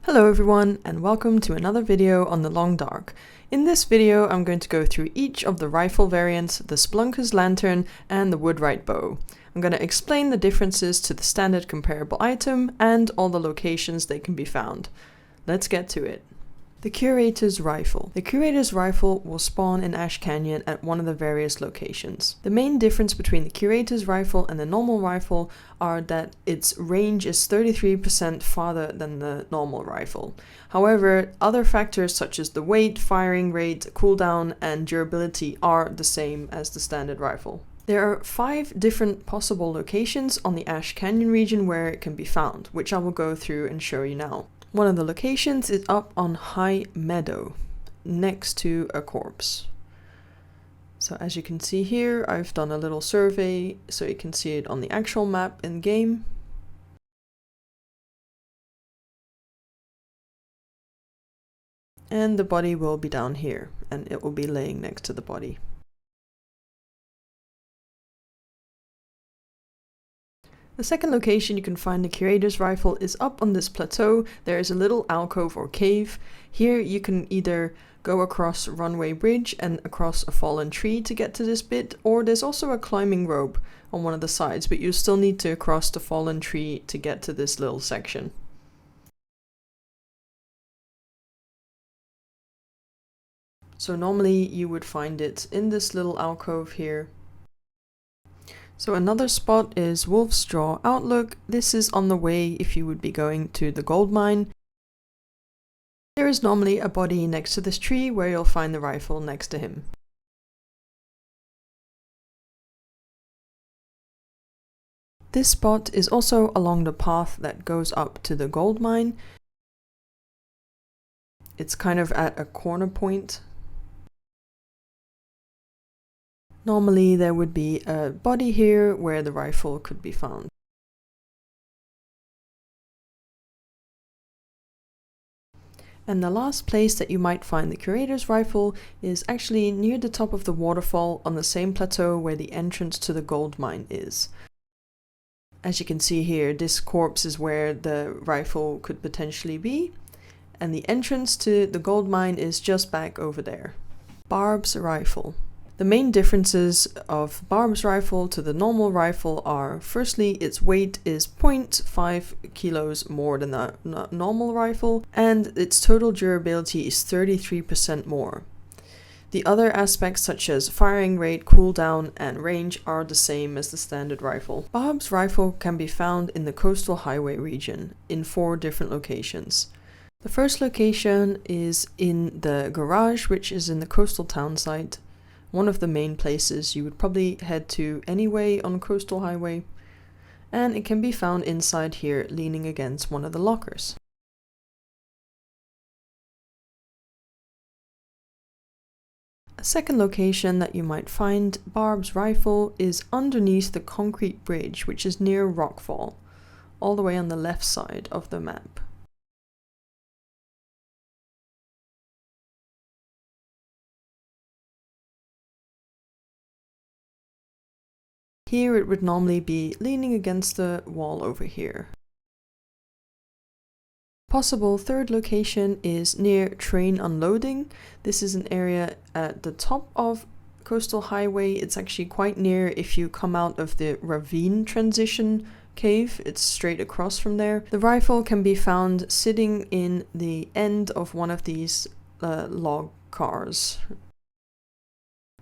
Hello everyone, and welcome to another video on the Long Dark. In this video I'm going to go through each of the rifle variants, the Spelunker's lantern and the Woodwright Bow. I'm going to explain the differences to the standard comparable item and all the locations they can be found. Let's get to it. The Curator's rifle. The Curator's rifle will spawn in Ash Canyon at one of the various locations. The main difference between the Curator's rifle and the normal rifle are that its range is 33% farther than the normal rifle. However, other factors such as the weight, firing rate, cooldown, and durability are the same as the standard rifle. There are 5 different possible locations on the Ash Canyon region where it can be found, which I will go through and show you now. One of the locations is up on High Meadow, next to a corpse. So as you can see here, I've done a little survey so you can see it on the actual map in game. And the body will be down here, and it will be laying next to the body. The second location you can find the Curator's rifle is up on this plateau. There is a little alcove or cave. Here you can either go across Runway Bridge and across a fallen tree to get to this bit, or there's also a climbing rope on one of the sides, but you still need to cross the fallen tree to get to this little section. So normally you would find it in this little alcove here. So another spot is Wolf's Jaw Outlook. This is on the way if you would be going to the gold mine. There is normally a body next to this tree where you'll find the rifle next to him. This spot is also along the path that goes up to the gold mine. It's kind of at a corner point. Normally there would be a body here where the rifle could be found. And the last place that you might find the Curator's rifle is actually near the top of the waterfall on the same plateau where the entrance to the gold mine is. As you can see here, this corpse is where the rifle could potentially be, and the entrance to the gold mine is just back over there. Barb's rifle. The main differences of Barb's rifle to the normal rifle are, firstly, its weight is 0.5 kilos more than the normal rifle, and its total durability is 33% more. The other aspects such as firing rate, cooldown, and range are the same as the standard rifle. Barb's rifle can be found in the coastal highway region in 4 different locations. The first location is in the garage, which is in the coastal town site. One of the main places you would probably head to anyway on Coastal Highway, and it can be found inside here leaning against one of the lockers. A second location that you might find Barb's rifle is underneath the concrete bridge, which is near Rockfall, all the way on the left side of the map. Here it would normally be leaning against the wall over here. Possible third location is near train unloading. This is an area at the top of Coastal Highway. It's actually quite near if you come out of the ravine transition cave. It's straight across from there. The rifle can be found sitting in the end of one of these log cars.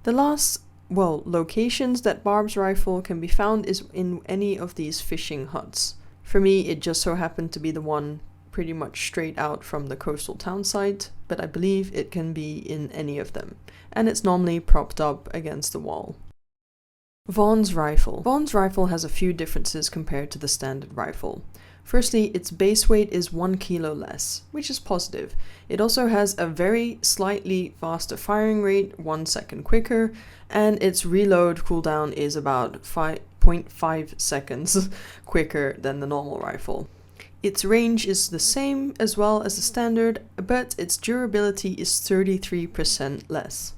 The last locations that Barb's rifle can be found is in any of these fishing huts. For me, it just so happened to be the one pretty much straight out from the coastal town site, but I believe it can be in any of them, and it's normally propped up against the wall. Vaughn's rifle. Vaughn's rifle has a few differences compared to the standard rifle. Firstly, its base weight is 1 kilo less, which is positive. It also has a very slightly faster firing rate, 1 second quicker, and its reload cooldown is about 5.5 seconds quicker than the normal rifle. Its range is the same as well as the standard, but its durability is 33% less.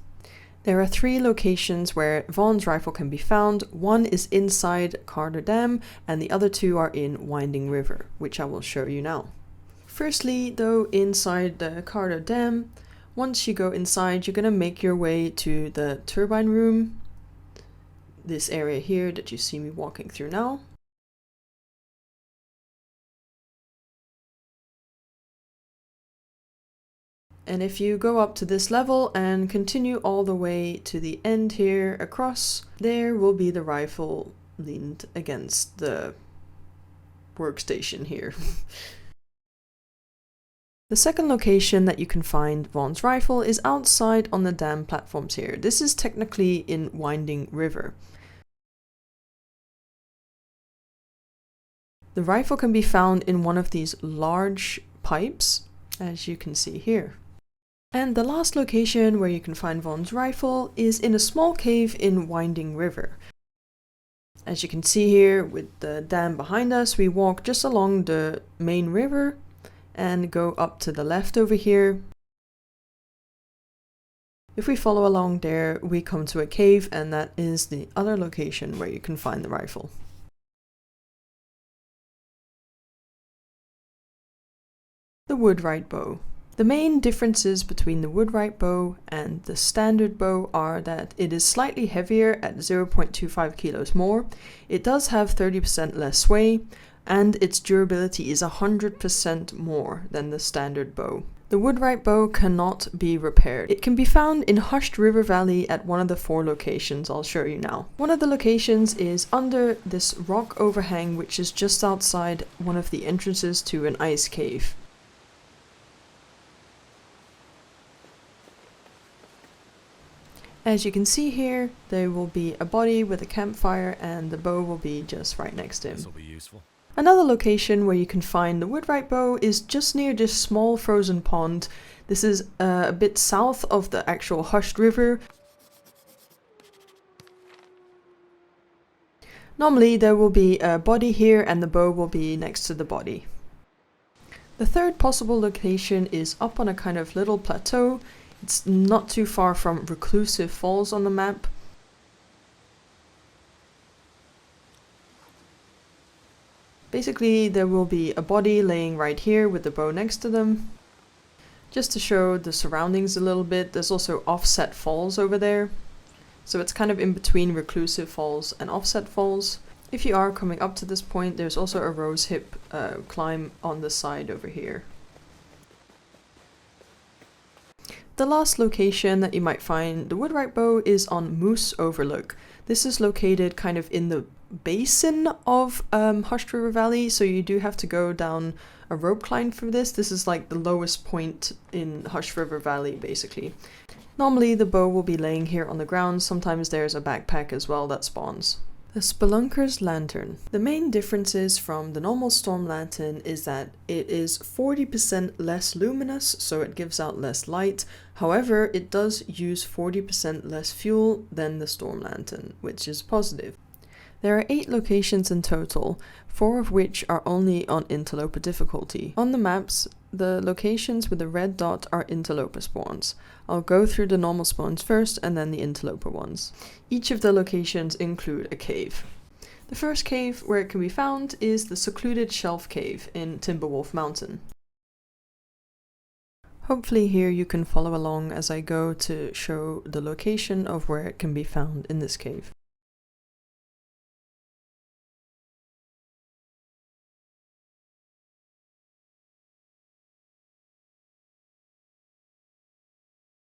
There are 3 locations where Vaughn's rifle can be found. One is inside Carter Dam, and the other 2 are in Winding River, which I will show you now. Firstly, though, inside the Curator dam, once you go inside, you're going to make your way to the turbine room, this area here that you see me walking through now. And if you go up to this level and continue all the way to the end here across, there will be the rifle leaned against the workstation here. The second location that you can find Vaughn's rifle is outside on the dam platforms here. This is technically in Winding River. The rifle can be found in one of these large pipes, as you can see here. And the last location where you can find Vaughn's rifle is in a small cave in Winding River. As you can see here with the dam behind us, we walk just along the main river and go up to the left over here. If we follow along there, we come to a cave, and that is the other location where you can find the rifle. The Woodwright Bow. The main differences between the Woodwright Bow and the standard bow are that it is slightly heavier at 0.25 kilos more, it does have 30% less sway, and its durability is 100% more than the standard bow. The Woodwright Bow cannot be repaired. It can be found in Hushed River Valley at one of the 4 locations I'll show you now. One of the locations is under this rock overhang, which is just outside one of the entrances to an ice cave. As you can see here, there will be a body with a campfire, and the bow will be just right next to him. This will be useful. Another location where you can find the Woodwright Bow is just near this small frozen pond. This is a bit south of the actual Hushed River. Normally there will be a body here and the bow will be next to the body. The third possible location is up on a kind of little plateau. It's not too far from Reclusive Falls on the map. Basically, there will be a body laying right here with the bow next to them. Just to show the surroundings a little bit, there's also Offset Falls over there. So it's kind of in between Reclusive Falls and Offset Falls. If you are coming up to this point, there's also a rose hip climb on the side over here. The last location that you might find the Woodwright Bow is on Moose Overlook. This is located kind of in the basin of Hushed River Valley, so you do have to go down a rope climb for this. This is like the lowest point in Hushed River Valley, basically. Normally the bow will be laying here on the ground. Sometimes there's a backpack as well that spawns. The Spelunker's Lantern. The main differences from the normal Storm Lantern is that it is 40% less luminous, so it gives out less light. However, it does use 40% less fuel than the Storm Lantern, which is positive. There are 8 locations in total, 4 of which are only on Interloper difficulty. On the maps, the locations with the red dot are Interloper spawns. I'll go through the normal spawns first and then the Interloper ones. Each of the locations include a cave. The first cave where it can be found is the secluded Shelf Cave in Timberwolf Mountain. Hopefully here you can follow along as I go to show the location of where it can be found in this cave.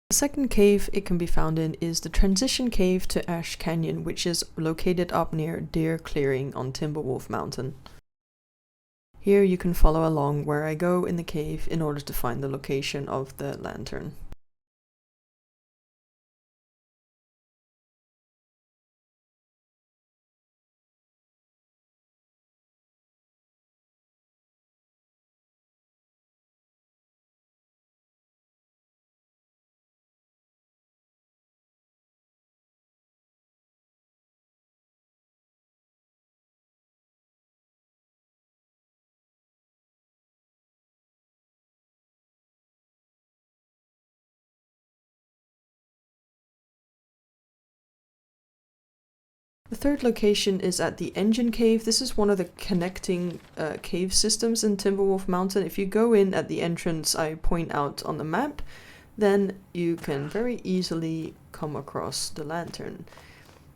The second cave it can be found in is the transition cave to Ash Canyon, which is located up near Deer Clearing on Timberwolf Mountain. Here you can follow along where I go in the cave in order to find the location of the lantern. The third location is at the engine cave. This is one of the connecting cave systems in Timberwolf Mountain. If you go in at the entrance I point out on the map, then you can very easily come across the lantern.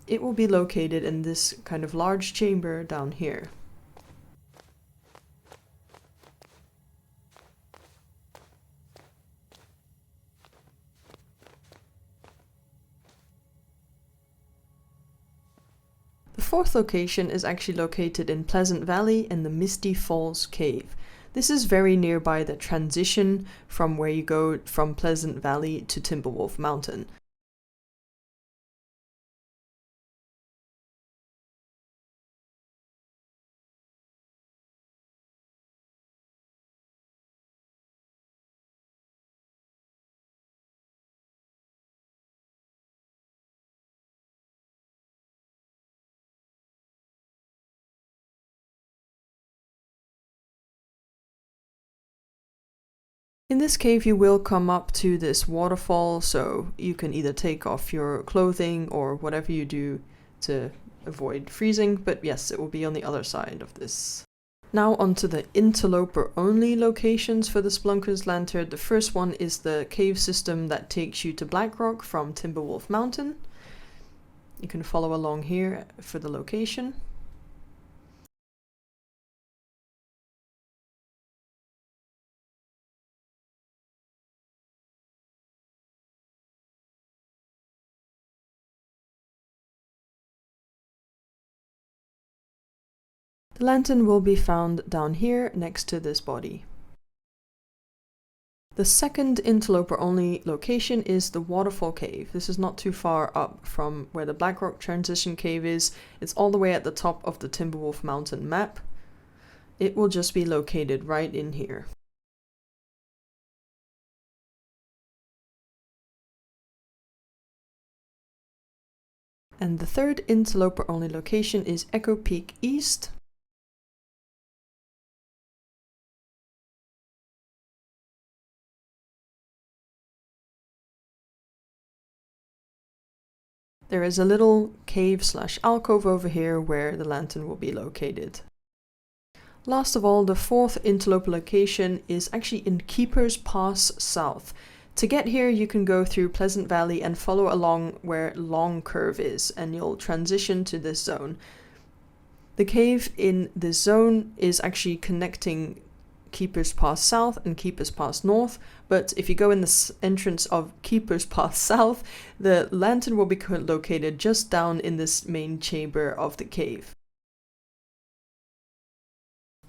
It will be located in this kind of large chamber down here. The fourth location is actually located in Pleasant Valley in the Misty Falls Cave. This is very nearby the transition from where you go from Pleasant Valley to Timberwolf Mountain. In this cave you will come up to this waterfall, so you can either take off your clothing or whatever you do to avoid freezing, but yes, it will be on the other side of this. Now onto the Interloper only locations for the Spelunker's Lantern. The first one is the cave system that takes you to Blackrock from Timberwolf Mountain. You can follow along here for the location. The lantern will be found down here next to this body. The second Interloper only location is the Waterfall Cave. This is not too far up from where the Blackrock Transition Cave is. It's all the way at the top of the Timberwolf Mountain map. It will just be located right in here. And the third Interloper only location is Echo Peak East. There is a little cave/alcove over here where the lantern will be located. Last of all, the fourth Interloper location is actually in Keeper's Pass South. To get here you can go through Pleasant Valley and follow along where Long Curve is, and you'll transition to this zone. The cave in this zone is actually connecting Keeper's Pass South and Keeper's Pass North, but if you go in the entrance of Keeper's Pass South, the lantern will be located just down in this main chamber of the cave.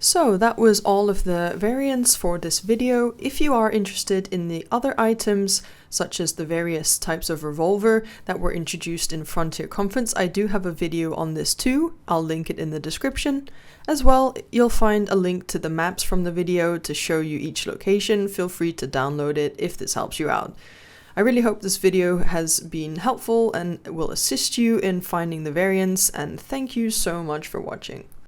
So that was all of the variants for this video. If you are interested in the other items, such as the various types of revolver that were introduced in Frontier Conference, I do have a video on this too. I'll link it in the description. As well, you'll find a link to the maps from the video to show you each location. Feel free to download it if this helps you out. I really hope this video has been helpful and will assist you in finding the variants, and thank you so much for watching.